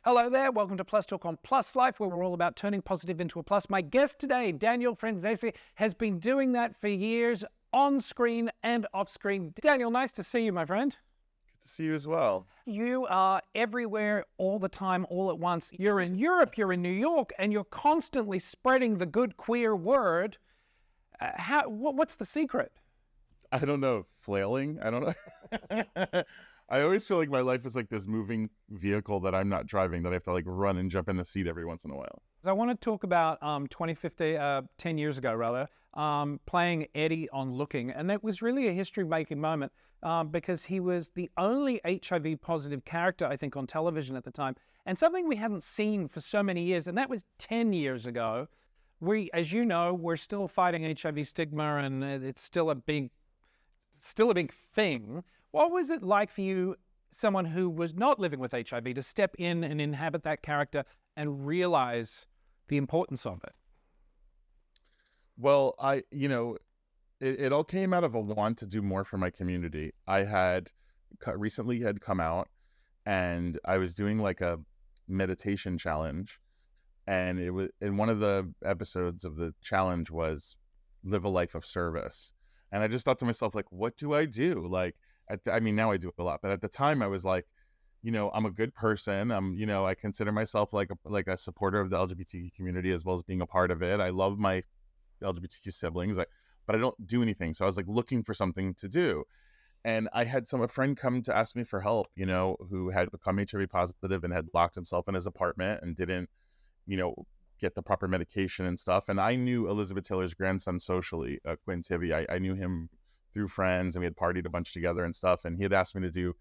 Hello there, welcome to Plus Talk on Plus Life, where we're all about turning positive into a plus. My guest today, Daniel Franzese, has been doing that for years, on screen and off screen. Daniel, nice to see you, my friend. Good to see you as well. You are everywhere, all the time, all at once. You're in Europe, you're in New York, and you're constantly spreading the good queer word. What's the secret? I don't know, flailing? I don't know. I always feel like my life is like this moving vehicle that I'm not driving, that I have to like run and jump in the seat every once in a while. I want to talk about 10 years ago rather, playing Eddie on Looking. And that was really a history-making moment because he was the only HIV positive character, I think, on television at the time. And something we hadn't seen for so many years, and that was 10 years ago. We, as you know, we're still fighting HIV stigma, and it's still a big thing. What was it like for you, someone who was not living with HIV, to step in and inhabit that character and realize the importance of it? Well, it all came out of a want to do more for my community. I had recently had come out, and I was doing like a meditation challenge, and it was in one of the episodes of the challenge was live a life of service. And I just thought to myself, like, what do I do? Like, now I do a lot, but at the time I was like, I'm a good person. I consider myself like a supporter of the LGBTQ community as well as being a part of it. I love my LGBTQ siblings, but I don't do anything. So I was like looking for something to do. And I had a friend come to ask me for help, who had become HIV positive and had locked himself in his apartment and didn't, get the proper medication and stuff. And I knew Elizabeth Taylor's grandson socially, Quinn Tivy. I knew him through friends, and we had partied a bunch together and stuff. And he had asked me to do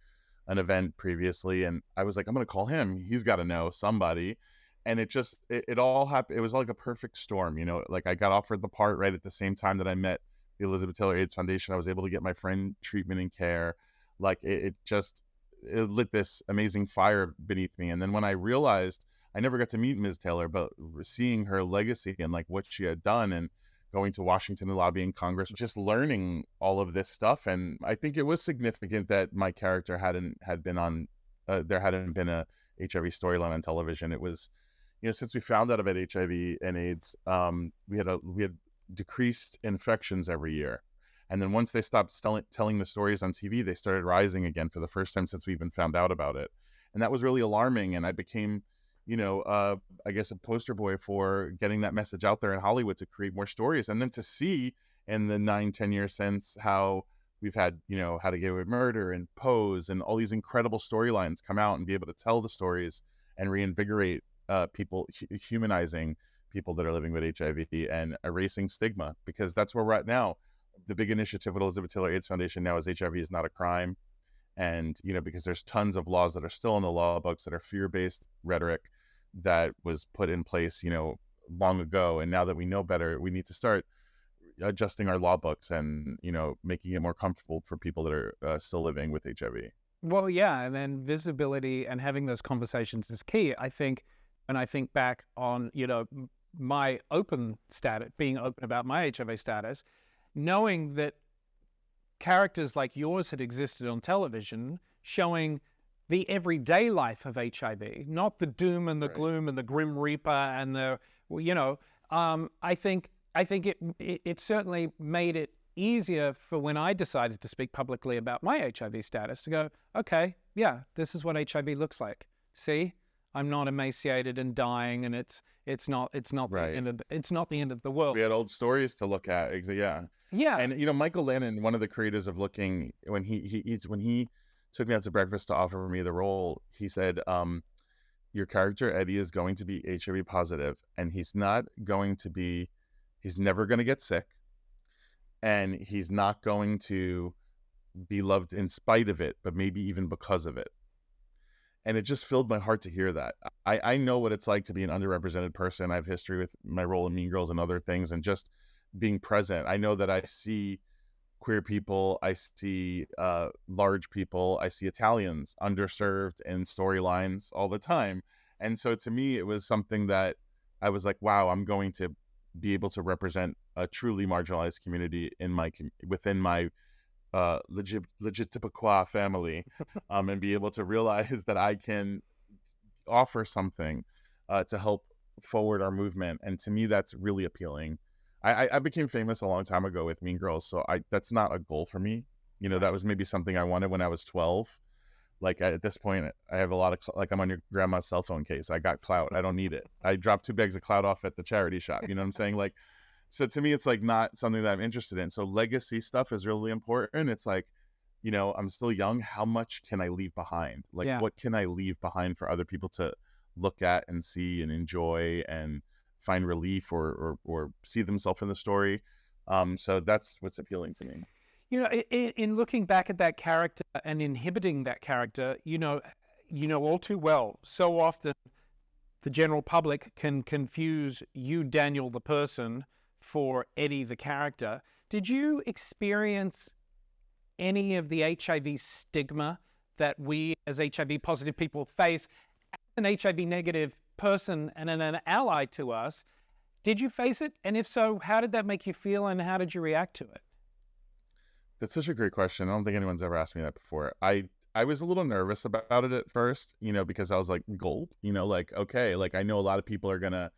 an event previously, and I was like, I'm going to call him. He's got to know somebody. And it all happened. It was like a perfect storm, like I got offered the part right at the same time that I met the Elizabeth Taylor AIDS Foundation. I was able to get my friend treatment and care. Like it lit this amazing fire beneath me. And then when I realized I never got to meet Ms. Taylor, but seeing her legacy and like what she had done, and going to Washington and lobbying Congress, just learning all of this stuff. And I think it was significant that my character had been on, there hadn't been a HIV storyline on television. It was, since we found out about HIV and AIDS, we had decreased infections every year. And then once they stopped telling the stories on TV, they started rising again for the first time since we even found out about it. And that was really alarming. And I became, I guess a poster boy for getting that message out there in Hollywood to create more stories. And then to see in the 9-10 years since how we've had, How to Get Away with Murder and Pose and all these incredible storylines come out, and be able to tell the stories and reinvigorate people, humanizing people that are living with HIV and erasing stigma, because that's where we're at now. The big initiative with Elizabeth Taylor AIDS Foundation now is HIV is not a crime. And, because there's tons of laws that are still in the law books that are fear-based rhetoric that was put in place, long ago. And now that we know better, we need to start adjusting our law books and, making it more comfortable for people that are still living with HIV. Well, yeah, and then visibility and having those conversations is key. I think, and I think back on, my open status, being open about my HIV status, knowing that characters like yours had existed on television, showing the everyday life of HIV, not the doom and the gloom and the grim reaper and the, I think it certainly made it easier for when I decided to speak publicly about my HIV status to go, okay, yeah, this is what HIV looks like. See, I'm not emaciated and dying, and it's not Right. it's not the end of the world. We had old stories to look at. Yeah. Yeah. And Michael Lannon, one of the creators of Looking, when he took me out to breakfast to offer me the role, he said, your character Eddie is going to be HIV positive, and he's never going to get sick, and he's not going to be loved in spite of it, but maybe even because of it. And it just filled my heart to hear that. I know what it's like to be an underrepresented person. I have history with my role in Mean Girls and other things, and just being present. I know that I see queer people, I see large people, I see Italians underserved in storylines all the time. And so to me, it was something that I was like, wow, I'm going to be able to represent a truly marginalized community within my legit Tipiqua family, and be able to realize that I can offer something to help forward our movement. And to me, that's really appealing. I became famous a long time ago with Mean Girls, so that's not a goal for me. You know, that was maybe something I wanted when I was 12. Like at this point, I have a lot of, like, I'm on your grandma's cell phone case. I got clout. I don't need it. I dropped 2 bags of clout off at the charity shop. You know what I'm saying? Like, so to me, it's like not something that I'm interested in. So legacy stuff is really important. It's like, you know, I'm still young. How much can I leave behind? Like, what can I leave behind for other people to look at and see and enjoy and find relief or see themselves in the story? So that's what's appealing to me. You know, in looking back at that character and inhibiting that character, you know all too well, so often the general public can confuse you, Daniel, the person, for Eddie, the character. Did you experience any of the HIV stigma that we as HIV positive people face as an HIV negative person and an ally to us? Did you face it? And if so, how did that make you feel and how did you react to it? That's such a great question. I don't think anyone's ever asked me that before. I was a little nervous about it at first, you know, because I was like, gulp, you know, like, okay, like I know a lot of people are gonna,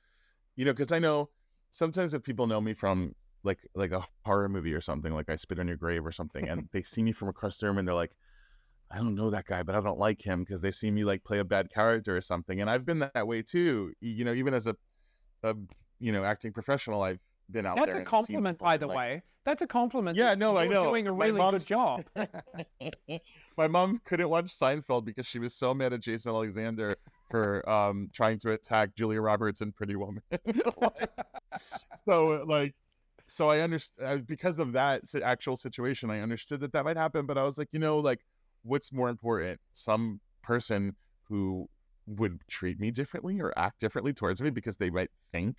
you know, because I know sometimes if people know me from like a horror movie or something, like I Spit on Your Grave or something, and they see me from across the room and they're like, I don't know that guy, but I don't like him because they've seen me like play a bad character or something. And I've been that way too, you know, even as a you know, acting professional, I've been out there. That's a compliment, by the way. That's a compliment. Yeah, no, I know. You're doing a really good job. My mom couldn't watch Seinfeld because she was so mad at Jason Alexander for trying to attack Julia Roberts in Pretty Woman. So I understand, because of that actual situation, I understood that might happen. But I was like, you know, like, what's more important? Some person who would treat me differently or act differently towards me because they might think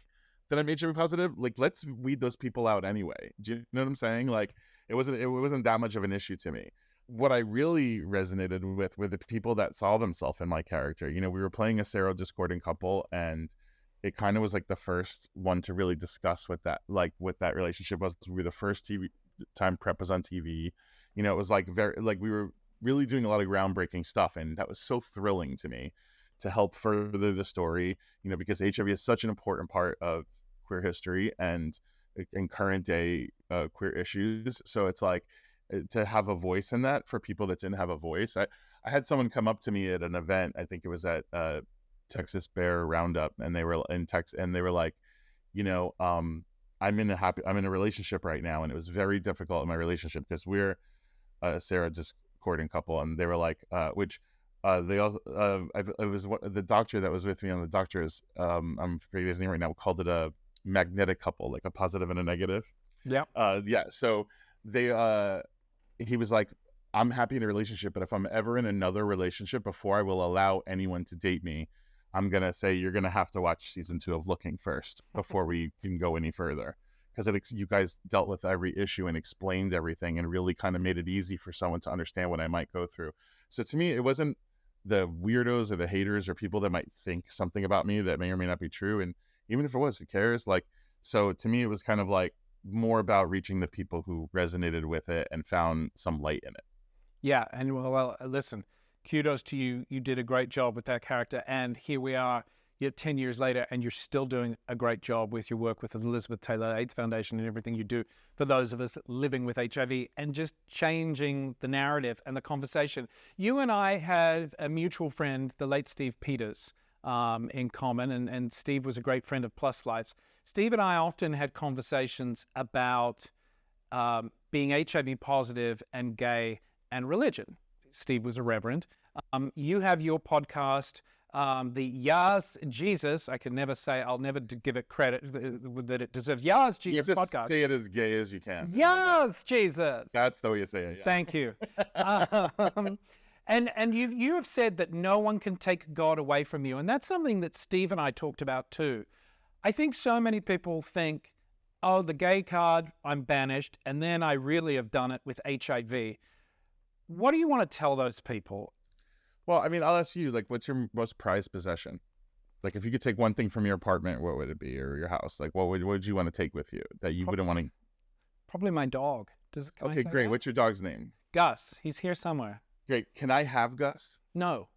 that I'm HIV positive, like, let's weed those people out anyway. Do you know what I'm saying? Like, it wasn't that much of an issue to me. What I really resonated with were the people that saw themselves in my character. You know, we were playing a sero-discordant couple, and it kind of was like the first one to really discuss what that relationship was. We were the first TV time PrEP was on TV. You know, it was like we were really doing a lot of groundbreaking stuff, and that was so thrilling to me to help further the story, you know, because HIV is such an important part of queer history and in current day queer issues. So it's like to have a voice in that for people that didn't have a voice. I had someone come up to me at an event, I think it was at Texas Bear Roundup, and they were in Texas, and they were like, you know, I'm in a relationship right now, and it was very difficult in my relationship because we're a sero-discordant couple, and they were like, they all it was the doctor that was with me on the doctor's I'm forgetting his name right now, called it a magnetic couple, like a positive and a negative. Yeah. So they he was like, I'm happy in a relationship, but if I'm ever in another relationship, before I will allow anyone to date me, I'm gonna say you're gonna have to watch season 2 of Looking first before we can go any further, because you guys dealt with every issue and explained everything and really kind of made it easy for someone to understand what I might go through. So to me, it wasn't the weirdos or the haters or people that might think something about me that may or may not be true. And even if it was, who cares? Like, so to me, it was kind of like more about reaching the people who resonated with it and found some light in it. Yeah. And well, listen, kudos to you. You did a great job with that character. And here we are, yet 10 years later, and you're still doing a great job with your work with the Elizabeth Taylor AIDS Foundation and everything you do for those of us living with HIV and just changing the narrative and the conversation. You and I had a mutual friend, the late Steve Peters, in common, and Steve was a great friend of Plus Life's. Steve and I often had conversations about being HIV positive and gay and religion. Steve was a reverend. You have your podcast, the Yas Jesus. I can never say, I'll never give it credit that it deserves. Yas Jesus you have to podcast. say it as gay as you can. Yas Jesus. That's the way you say it. Yeah. Thank you. And you have said that no one can take God away from you. And that's something that Steve and I talked about too. I think so many people think, oh, the gay card, I'm banished, and then I really have done it with HIV. What do you want to tell those people? Well, I mean, I'll ask you, like, what's your most prized possession? Like, if you could take one thing from your apartment, what would it be, or your house? Like, what would you want to take with you that you wouldn't want to? Probably my dog. Okay, great. What's your dog's name? Gus. He's here somewhere. Great. Can I have Gus? No.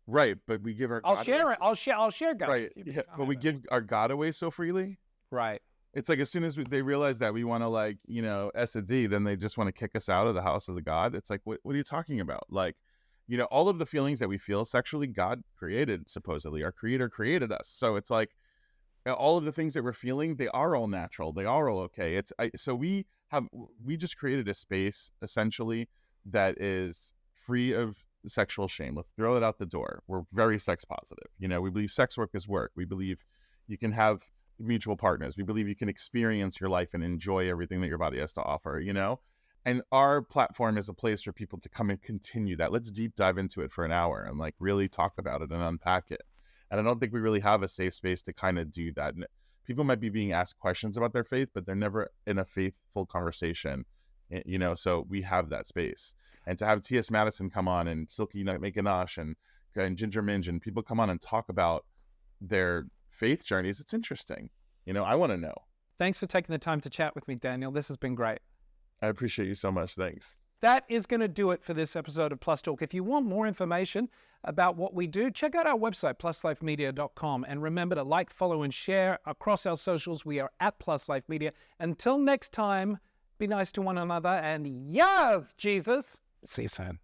Right, but we give our I'll God share away it. I'll share God. right, yeah, but we give our God away so freely. Right. It's like as soon as they realize that we want to like, S a D, then they just want to kick us out of the house of the God. It's like, what are you talking about? Like, all of the feelings that we feel sexually, God created, supposedly. Our creator created us. So it's like all of the things that we're feeling, they are all natural. They are all okay. So we just created a space essentially that is free of sexual shame. Let's throw it out the door. We're very sex positive. We believe sex work is work. We believe you can have mutual partners. We believe you can experience your life and enjoy everything that your body has to offer, and our platform is a place for people to come and continue that. Let's deep dive into it for an hour and like really talk about it and unpack it. And I don't think we really have a safe space to kind of do that. And people might be being asked questions about their faith, but they're never in a faithful conversation, so we have that space. And to have T.S. Madison come on and Silky Ganache and Ginger Minge and people come on and talk about their faith journeys, it's interesting. I want to know. Thanks for taking the time to chat with me, Daniel. This has been great. I appreciate you so much. Thanks. That is going to do it for this episode of Plus Talk. If you want more information about what we do, check out our website, pluslifemedia.com. And remember to like, follow, and share across our socials. We are at Plus Life Media. Until next time, be nice to one another. And yes, Jesus. See you soon.